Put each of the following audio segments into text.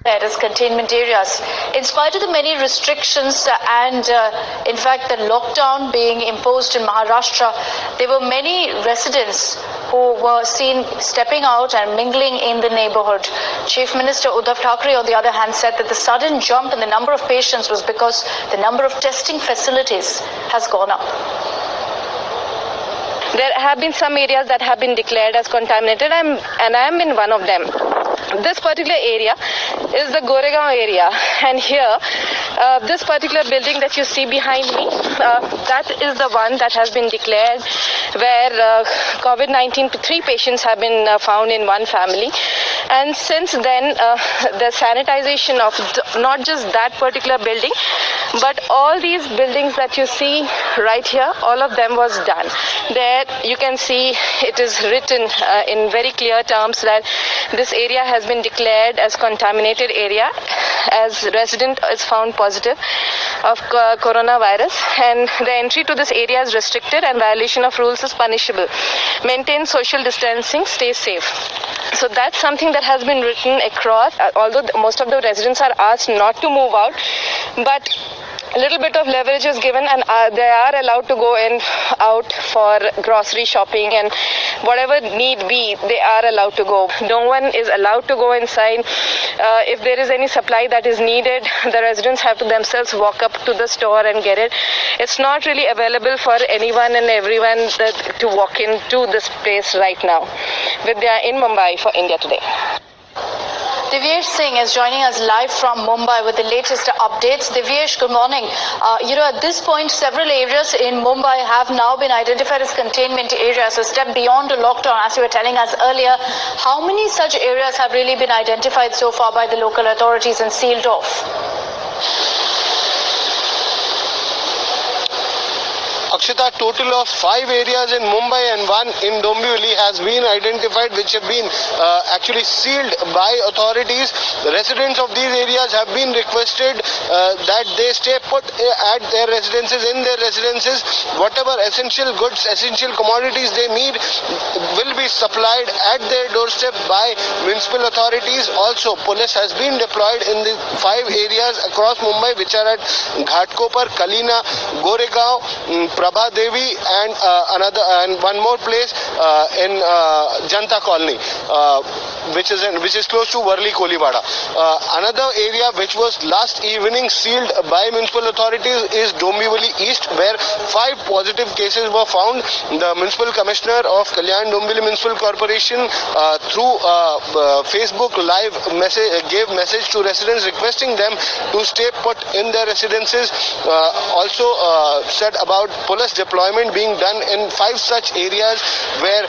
As containment areas. In spite of the many restrictions and in fact the lockdown being imposed in Maharashtra, there were many residents who were seen stepping out and mingling in the neighborhood. Chief Minister Uddhav Thackeray, on the other hand, said that the sudden jump in the number of patients was because the number of testing facilities has gone up. There have been some areas that have been declared as contaminated, and I am in one of them. This particular area is the Goregaon area, and here this particular building that you see behind me, that is the one that has been declared where COVID-19 3 patients have been found in one family. And since then, the sanitization of not just that particular building, but all these buildings that you see right here, all of them was done. There you can see it is written in very clear terms that this area has been declared as contaminated area as resident is found positive of coronavirus, and the entry to this area is restricted and violation of rules is punishable. Maintain social distancing, stay safe. So that's something that has been written across, although most of the residents are asked not to move out, but a little bit of leverage is given, and they are allowed to go in out for grocery shopping and whatever need be, they are allowed to go. No one is allowed to go inside. If there is any supply that is needed, the residents have to themselves walk up to the store and get it. It's not really available for anyone and everyone to walk into this place right now. Vidya in Mumbai for India Today. Divyesh Singh is joining us live from Mumbai with the latest updates. Divyesh, good morning. At this point, several areas in Mumbai have now been identified as containment areas, a step beyond a lockdown, as you were telling us earlier. How many such areas have really been identified so far by the local authorities and sealed off? Akshita, total of 5 areas in Mumbai and 1 in Dombivli has been identified, which have been actually sealed by authorities. The residents of these areas have been requested that they stay put at their residences, in their residences. Whatever essential goods, essential commodities they need will be supplied at their doorstep by municipal authorities. Also, police has been deployed in the 5 areas across Mumbai, which are at Ghatkopar, Kalina, Goregaon, Prabha Devi, and one more place in Janta Colony, which is close to Varli Kolivada. Another area which was last evening sealed by municipal authorities is Dombivli East, where 5 positive cases were found. The municipal commissioner of Kalyan Dombivli Municipal Corporation through Facebook Live gave message to residents requesting them to stay put in their residences. Also said about police deployment being done in 5 such areas where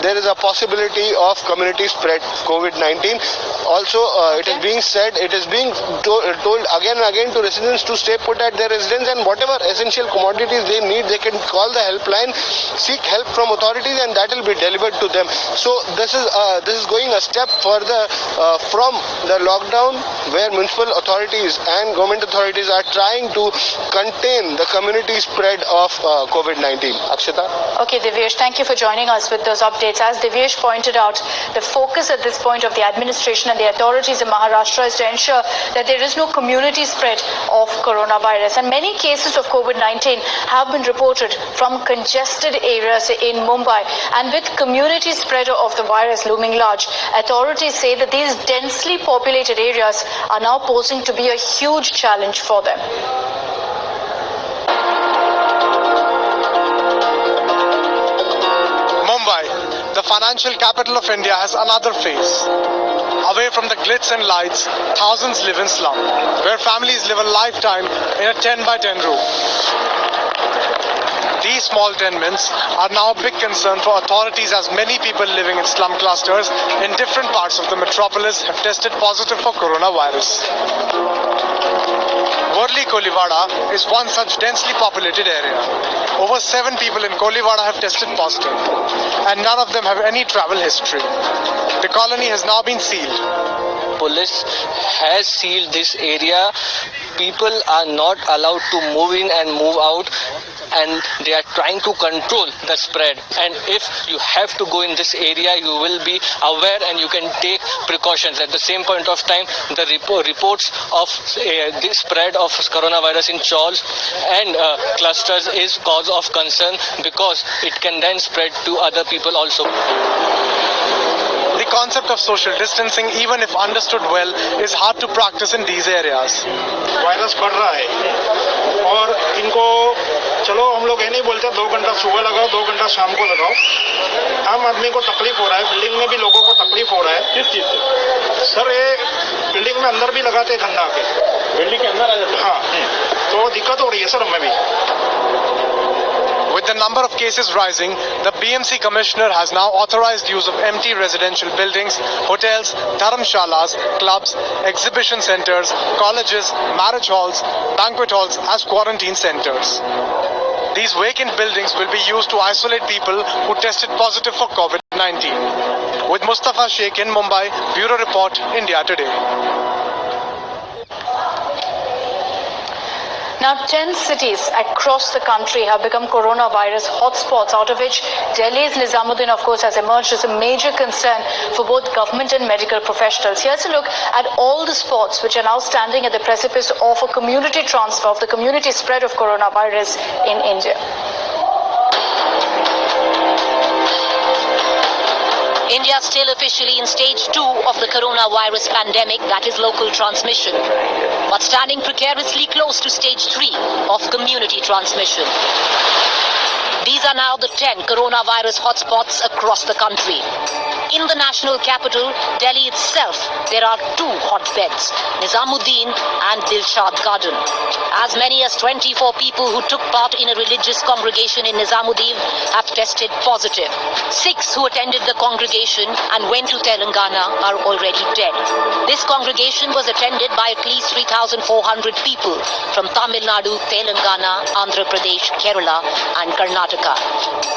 there is a possibility of community spread COVID-19. Also, it is being said, it is being told again and again to residents to stay put at their residence, and whatever essential commodities they need, they can call the helpline, seek help from authorities, and that will be delivered to them. So this is going a step further from the lockdown, where municipal authorities and government authorities are trying to contain the community spread of COVID-19. Akshita? Okay, Divyesh, thank you for joining us with those updates. As Divyesh pointed out, the focus at this point of the administration and the authorities in Maharashtra is to ensure that there is no community spread of coronavirus. And many cases of COVID-19 have been reported from congested areas in Mumbai. And with community spread of the virus looming large, authorities say that these densely populated areas are now posing to be a huge challenge for them. The financial capital of India has another face. Away from the glitz and lights, thousands live in slum, where families live a lifetime in a 10 by 10 room. These small tenements are now a big concern for authorities, as many people living in slum clusters in different parts of the metropolis have tested positive for coronavirus. Varli Kolivada is one such densely populated area. Over 7 people in Kolivada have tested positive, and none of them have any travel history. The colony has now been sealed. Police has sealed this area. People are not allowed to move in and move out, and they are trying to control the spread, and if you have to go in this area, you will be aware and you can take precautions. At the same point of time, the reports of the spread of coronavirus in Chawls and clusters is cause of concern, because it can then spread to other people also. The concept of social distancing, even if understood well, is hard to practice in these areas. Virus बढ़ रहा है और इनको चलो हम लोग ये नहीं बोलते 2 घंटा सुबह लगाओ 2 घंटा शाम को लगाओ। आम आदमी को तकलीफ हो रहा है, बिल्डिंग में भी लोगों को तकलीफ हो रहा है। किस चीज से? सर ये बिल्डिंग में अंदर भी लगाते हैं ठंडा के, बिल्डिंग के अंदर आ जाते हैं। हाँ, तो दिक्कत हो रही है सर हमें भी। With the number of cases rising, the BMC Commissioner has now authorized use of empty residential buildings, hotels, dharamshalas, clubs, exhibition centers, colleges, marriage halls, banquet halls as quarantine centers. These vacant buildings will be used to isolate people who tested positive for COVID-19. With Mustafa Sheikh in Mumbai, Bureau Report, India Today. Now, 10 cities across the country have become coronavirus hotspots, out of which Delhi's Nizamuddin, of course, has emerged as a major concern for both government and medical professionals. Here's a look at all the spots which are now standing at the precipice of a community transfer, of the community spread of coronavirus in India. India still officially in stage 2 of the coronavirus pandemic, that is local transmission, but standing precariously close to stage 3 of community transmission. These are now the 10 coronavirus hotspots across the country. In the national capital, Delhi itself, there are 2 hotbeds, Nizamuddin and Dilshad Garden. As many as 24 people who took part in a religious congregation in Nizamuddin have tested positive. 6 who attended the congregation and went to Telangana are already dead. This congregation was attended by at least 3,400 people from Tamil Nadu, Telangana, Andhra Pradesh, Kerala and Karnataka.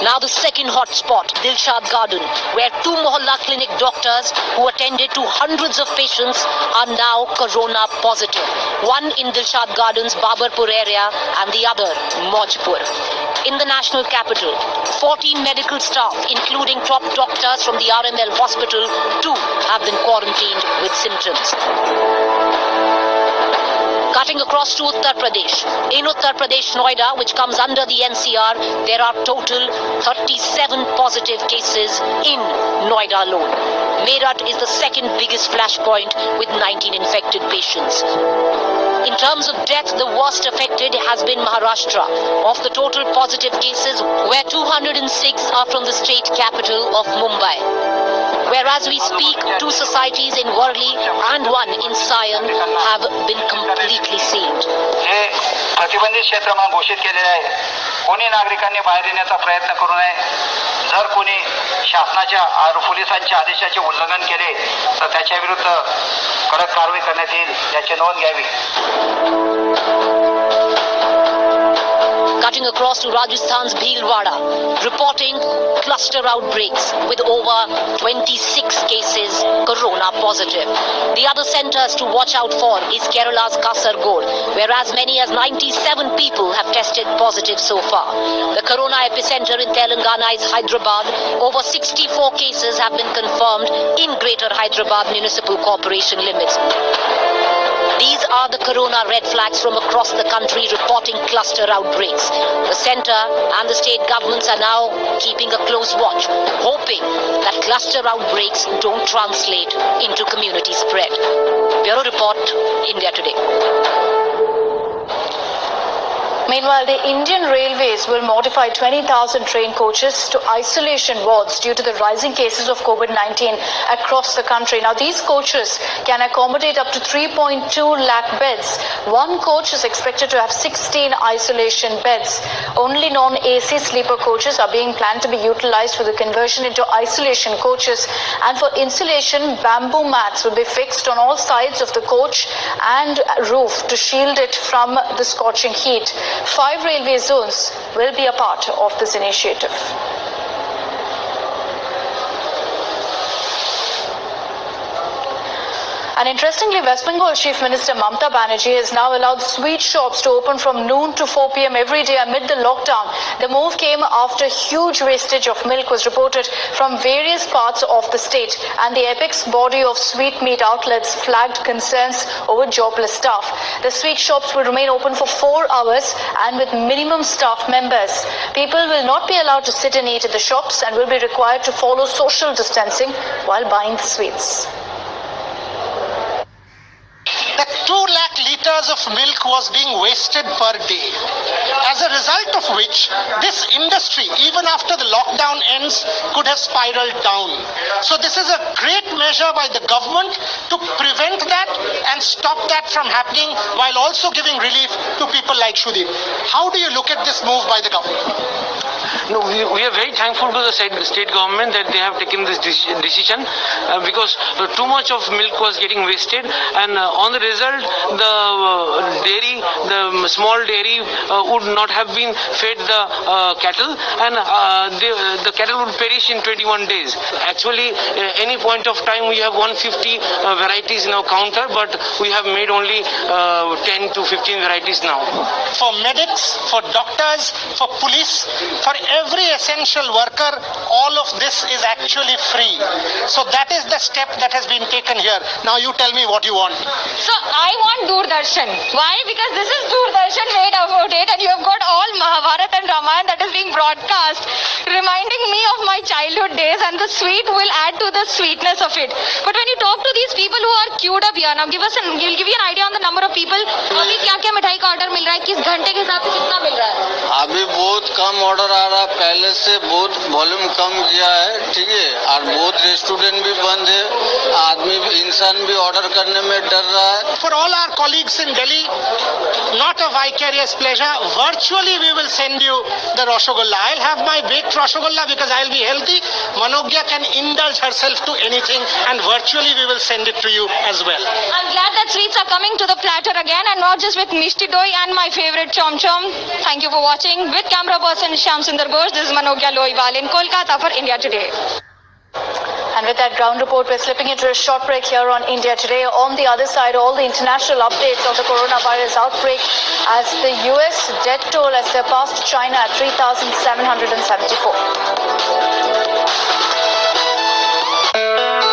Now the second hotspot, Dilshad Garden, where 2 Mohalla clinic doctors who attended to hundreds of patients are now corona positive. One in Dilshad Garden's Babarpur area and the other Mojpur. In the national capital, 14 medical staff, including top doctors from the RML hospital, too have been quarantined with symptoms. Cutting across to Uttar Pradesh. In Uttar Pradesh, Noida, which comes under the NCR, there are total 37 positive cases in Noida alone. Meerut is the second biggest flashpoint with 19 infected patients. In terms of death, the worst affected has been Maharashtra. Of the total positive cases, where 206 are from the state capital of Mumbai. Whereas we speak, 2 societies in Worli and 1 in Sion have been completely sealed. हे प्रतिबंधित क्षेत्र म्हणून घोषित केलेले आहे. कोणी नागरिकांनी बाहेर येण्याचा प्रयत्न करू नये. जर कोणी शासनाच्या पोलिसांच्या आदेशाचे उल्लंघन केले तर त्याच्या विरुद्ध कडक कारवाई करण्यात येईल, याची नोंद घ्यावी. Cutting across to Rajasthan's Bhilwara, reporting cluster outbreaks with over 26 cases corona positive. The other centers to watch out for is Kerala's Kasargod, where as many as 97 people have tested positive so far. The corona epicenter in Telangana is Hyderabad. Over 64 cases have been confirmed in Greater Hyderabad Municipal Corporation limits. These are the corona red flags from across the country reporting cluster outbreaks. The centre and the state governments are now keeping a close watch, hoping that cluster outbreaks don't translate into community spread. Bureau Report, India Today. Meanwhile, the Indian Railways will modify 20,000 train coaches to isolation wards due to the rising cases of COVID-19 across the country. Now, these coaches can accommodate up to 3.2 lakh beds. One coach is expected to have 16 isolation beds. Only non-AC sleeper coaches are being planned to be utilized for the conversion into isolation coaches. And for insulation, bamboo mats will be fixed on all sides of the coach and roof to shield it from the scorching heat. 5 railway zones will be a part of this initiative. And interestingly, West Bengal Chief Minister Mamata Banerjee has now allowed sweet shops to open from noon to 4 p.m. every day amid the lockdown. The move came after huge wastage of milk was reported from various parts of the state, and the apex body of sweetmeat outlets flagged concerns over jobless staff. The sweet shops will remain open for 4 hours and with minimum staff members. People will not be allowed to sit and eat at the shops and will be required to follow social distancing while buying the sweets. That 2 lakh liters of milk was being wasted per day. As a result of which, this industry, even after the lockdown ends, could have spiraled down. So this is a great measure by the government to prevent that and stop that from happening while also giving relief to people like Shudip. How do you look at this move by the government? No, we are very thankful to the state government that they have taken this decision because too much of milk was getting wasted, and on the result, the dairy, the small dairy would not have been fed the cattle, and the cattle would perish in 21 days. Actually, any point of time we have 150 varieties in our counter, but we have made only 10 to 15 varieties now. For medics, for doctors, for police, for every essential worker, all of this is actually free. So that is the step that has been taken here. Now you tell me what you want. So I want Doordarshan. Why? Because this is Doordarshan made about it, and you have got all Mahabharata and Ramayana that is being broadcast, reminding me of my childhood days, and the sweet will add to the sweetness of it. But when you talk to these people who are queued up here, now we'll give you an idea on the number of people. अभी क्या-क्या मिठाई का order मिल रहा है, किस घंटे के हिसाब से कितना मिल रहा है? अभी बहुत कम ऑर्डर आ रहा है, पहले से बहुत वॉल्यूम कम किया है, ठीक है, और बहुत रेस्टोरेंट भी बंद है, आदमी भी इंसान भी ऑर्डर करने में डर रहा है. For all our colleagues in Delhi, not a vicarious pleasure. Virtually we will send you the Rasgulla. I'll have my baked Rasgulla because I'll be healthy. Manogya can indulge herself to anything, and virtually we will send it to you as well. I'm glad that sweets are coming to the platter again, and not just with Mishti Doi and my favorite Chom Chom. Thank you for watching. With camera person Shyam Sundar Ghosh, this is Manogya Lohiwal in Kolkata for India Today. And with that ground report, we're slipping into a short break here on India Today. On the other side, all the international updates of the coronavirus outbreak as the US death toll has surpassed China at 3,774.